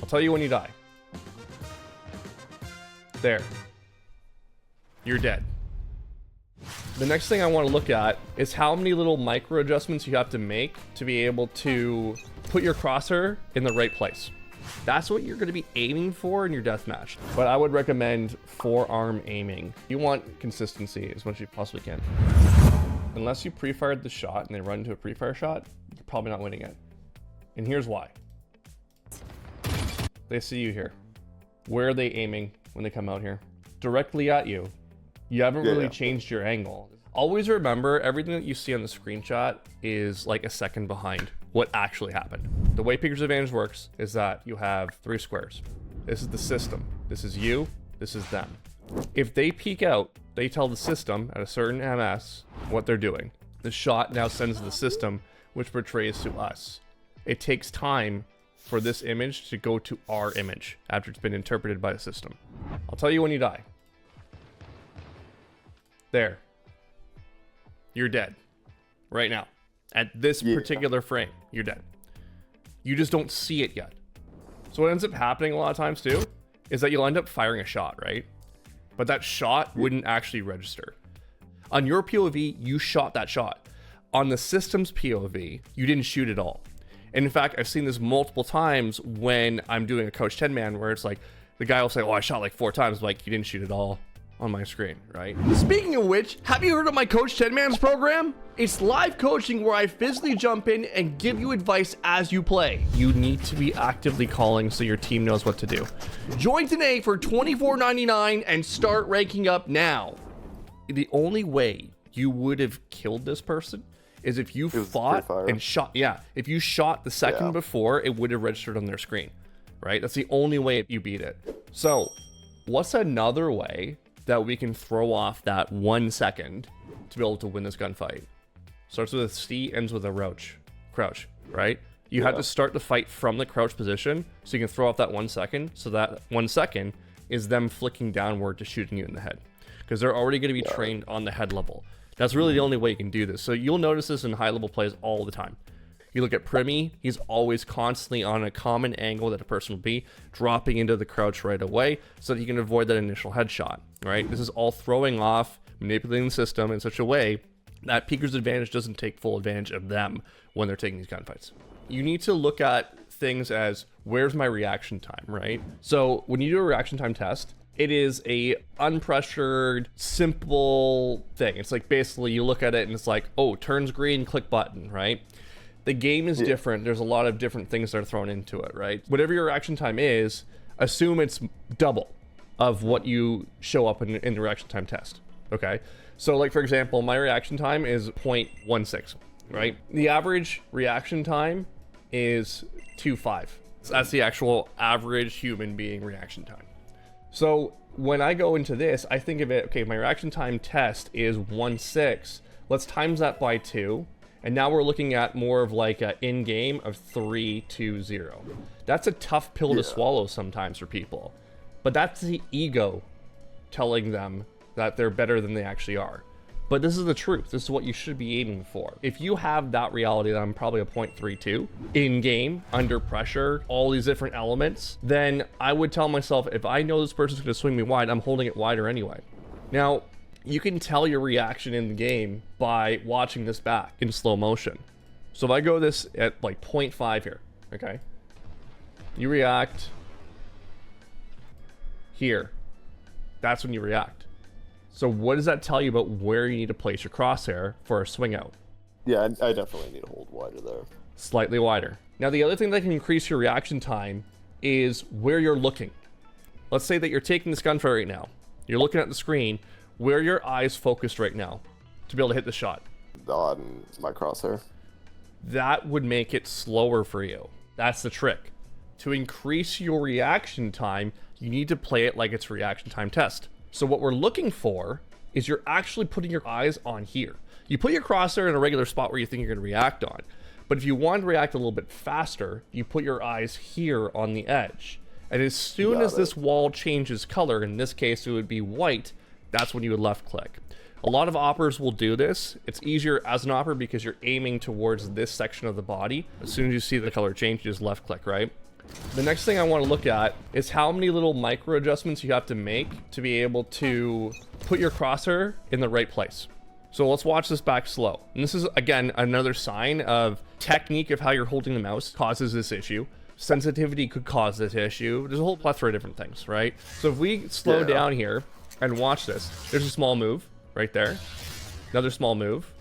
tell you when you die. There. You're dead. The next thing I want to look at is how many little micro adjustments you have to make to be able to put your crosshair in the right place. That's what you're going to be aiming for in your deathmatch. But I would recommend forearm aiming. You want consistency as much as you possibly can. Unless you pre-fired the shot and they run into a pre-fire shot, you're probably not winning it. And here's why. They see you here. Where are they aiming when they come out here? Directly at you. You haven't really changed your angle. Always remember, everything that you see on the screenshot is like a second behind what actually happened. The way Peeker's Advantage works is that you have 3 squares. This is the system. This is you. This is them. If they peek out, they tell the system at a certain MS what they're doing. The shot now sends to the system, which portrays to us. It takes time for this image to go to our image after it's been interpreted by the system. I'll tell you when you die. There. You're dead. Right now. At this particular frame, you're dead. You just don't see it yet. So what ends up happening a lot of times too is that you'll end up firing a shot, right? But that shot wouldn't actually register. On your POV, you shot that shot. On the system's POV, you didn't shoot at all. And in fact, I've seen this multiple times when I'm doing a Coach 10 man where it's like, the guy will say, oh, I shot like 4 times. Like, you didn't shoot at all on my screen, right? Speaking of which, have you heard of my Coach 10 Man's program? It's live coaching where I physically jump in and give you advice as you play. You need to be actively calling so your team knows what to do. Join today for $24.99 and start ranking up now. The only way you would have killed this person is if you fought and shot. Yeah, if you shot the second before, it would have registered on their screen, right? That's the only way you beat it. So what's another way that we can throw off that 1 second to be able to win this gunfight? Starts with a C, ends with a crouch, right? You have to start the fight from the crouch position so you can throw off that 1 second. So that 1 second is them flicking downward to shooting you in the head, because they're already going to be trained on the head level. That's really the only way you can do this. So you'll notice this in high level plays all the time. You look at Primi, he's always constantly on a common angle that a person will be, dropping into the crouch right away so that you can avoid that initial headshot, right? This is all throwing off, manipulating the system in such a way that Peeker's Advantage doesn't take full advantage of them when they're taking these gunfights. You need to look at things as, where's my reaction time, right? So when you do a reaction time test, it is a unpressured, simple thing. It's like basically you look at it and it's like, oh, turns green, click button, right? The game is different. There's a lot of different things that are thrown into it, right? Whatever your reaction time is, assume it's double of what you show up in the reaction time test, okay? So like, for example, my reaction time is 0.16, right? The average reaction time is 2.5. So that's the actual average human being reaction time. So when I go into this, I think of it, okay, my reaction time test is 1.6. Let's times that by 2. And now we're looking at more of like an in-game of 3-2-0. That's a tough pill to swallow sometimes for people. But that's the ego telling them that they're better than they actually are. But this is the truth. This is what you should be aiming for. If you have that reality that I'm probably a 0.32 in-game, under pressure, all these different elements, then I would tell myself, if I know this person's going to swing me wide, I'm holding it wider anyway. Now, you can tell your reaction in the game by watching this back in slow motion. So if I go this at like 0.5 here, okay? You react here. That's when you react. So what does that tell you about where you need to place your crosshair for a swing out? Yeah, I definitely need to hold wider there. Slightly wider. Now the other thing that can increase your reaction time is where you're looking. Let's say that you're taking this gunfight right now. You're looking at the screen. Where are your eyes focused right now to be able to hit the shot? On my crosshair. That would make it slower for you. That's the trick. To increase your reaction time, you need to play it like it's a reaction time test. So what we're looking for is you're actually putting your eyes on here. You put your crosshair in a regular spot where you think you're going to react on. But if you want to react a little bit faster, you put your eyes here on the edge. And as soon as this wall changes color, in this case it would be white, that's when you would left click. A lot of oppers will do this. It's easier as an opper because you're aiming towards this section of the body. As soon as you see the color change, you just left click, right? The next thing I want to look at is how many little micro adjustments you have to make to be able to put your crosshair in the right place. So let's watch this back slow. And this is, again, another sign of technique of how you're holding the mouse causes this issue. Sensitivity could cause this issue. There's a whole plethora of different things, right? So if we slow down here and watch this, there's a small move right there. Another small move.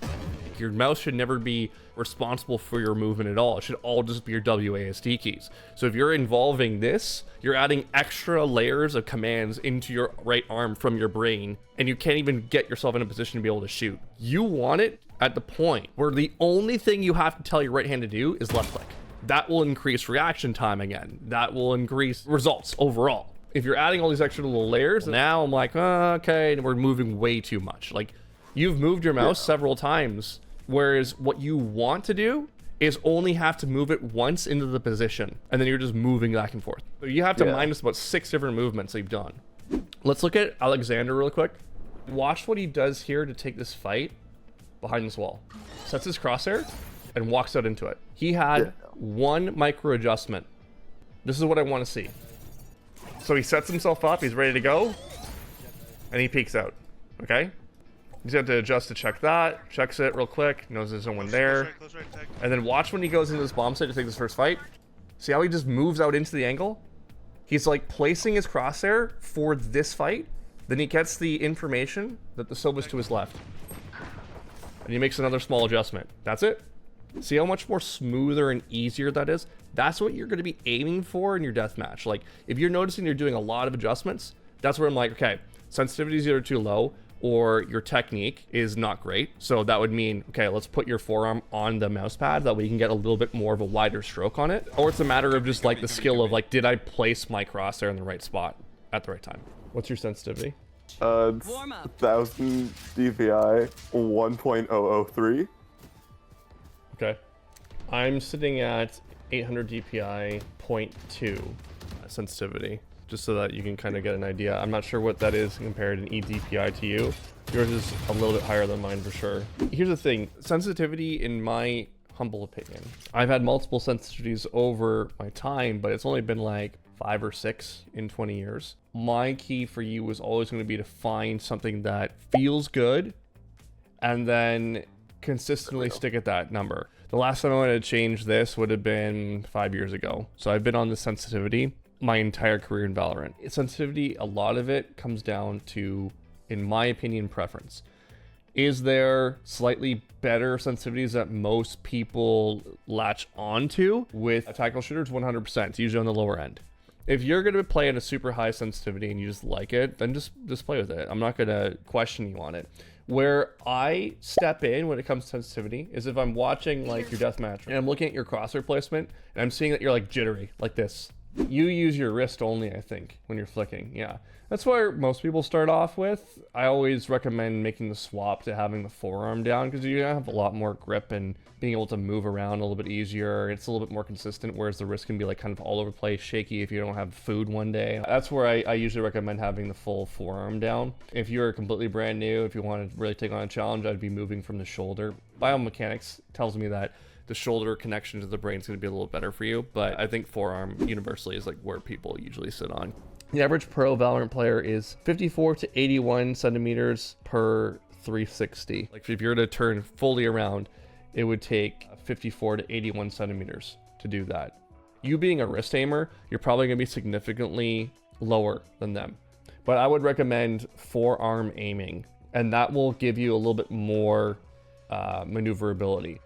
Your mouse should never be responsible for your movement at all. It should all just be your WASD keys. So if you're involving this, you're adding extra layers of commands into your right arm from your brain, and you can't even get yourself in a position to be able to shoot. You want it at the point where the only thing you have to tell your right hand to do is left click. That will increase reaction time again. That will increase results overall. If you're adding all these extra little layers, now I'm like, okay, we're moving way too much. Like, you've moved your mouse several times, whereas what you want to do is only have to move it once into the position, and then you're just moving back and forth. So you have to minus about 6 different movements that you've done. Let's look at Alexander real quick. Watch what he does here to take this fight behind this wall. Sets his crosshair and walks out into it. He had one micro adjustment. This is what I want to see. So he sets himself up, he's ready to go, and he peeks out. Okay? He's got to adjust to check that, checks it real quick, knows there's no one there. Close right, And then watch when he goes into this bomb site to take this first fight. See how he just moves out into the angle? He's like placing his crosshair for this fight. Then he gets the information that the Soba's to his left. And he makes another small adjustment. That's it. See how much more smoother and easier that is? That's what you're going to be aiming for in your deathmatch. Like, if you're noticing you're doing a lot of adjustments, that's where I'm like, okay, sensitivity is either too low or your technique is not great. So that would mean, okay, let's put your forearm on the mouse pad. That way you can get a little bit more of a wider stroke on it. Or it's a matter of just like the skill of like, did I place my crosshair in the right spot at the right time? What's your sensitivity? It's 1000 DPI 1.003. Okay. I'm sitting at 800 DPI 0.2 sensitivity, just so that you can kind of get an idea. I'm not sure what that is compared in eDPI to you. Yours is a little bit higher than mine for sure. Here's the thing, sensitivity, in my humble opinion, I've had multiple sensitivities over my time, but it's only been like 5 or 6 in 20 years. My key for you was always going to be to find something that feels good and then consistently stick at that number. The last time I wanted to change this would have been 5 years ago. So I've been on the sensitivity my entire career in Valorant. Sensitivity, a lot of it comes down to, in my opinion, preference. Is there slightly better sensitivities that most people latch onto with tactical shooters? 100%. It's usually on the lower end. If you're going to play at a super high sensitivity and you just like it, then just play with it. I'm not going to question you on it. Where I step in when it comes to sensitivity is if I'm watching like your deathmatch and I'm looking at your crosshair placement and I'm seeing that you're like jittery, like this. You use your wrist only, I think, when you're flicking. Yeah. That's where most people start off with. I always recommend making the swap to having the forearm down because you have a lot more grip and being able to move around a little bit easier. It's a little bit more consistent, whereas the wrist can be like kind of all over the place, shaky if you don't have food one day. That's where I usually recommend having the full forearm down. If you're completely brand new, if you want to really take on a challenge, I'd be moving from the shoulder. Biomechanics tells me that the shoulder connection to the brain is going to be a little better for you, but I think forearm universally is like where people usually sit on. The average pro Valorant player is 54 to 81 centimeters per 360. Like if you were to turn fully around, it would take 54 to 81 centimeters to do that. You being a wrist aimer, you're probably going to be significantly lower than them. But I would recommend forearm aiming, and that will give you a little bit more maneuverability.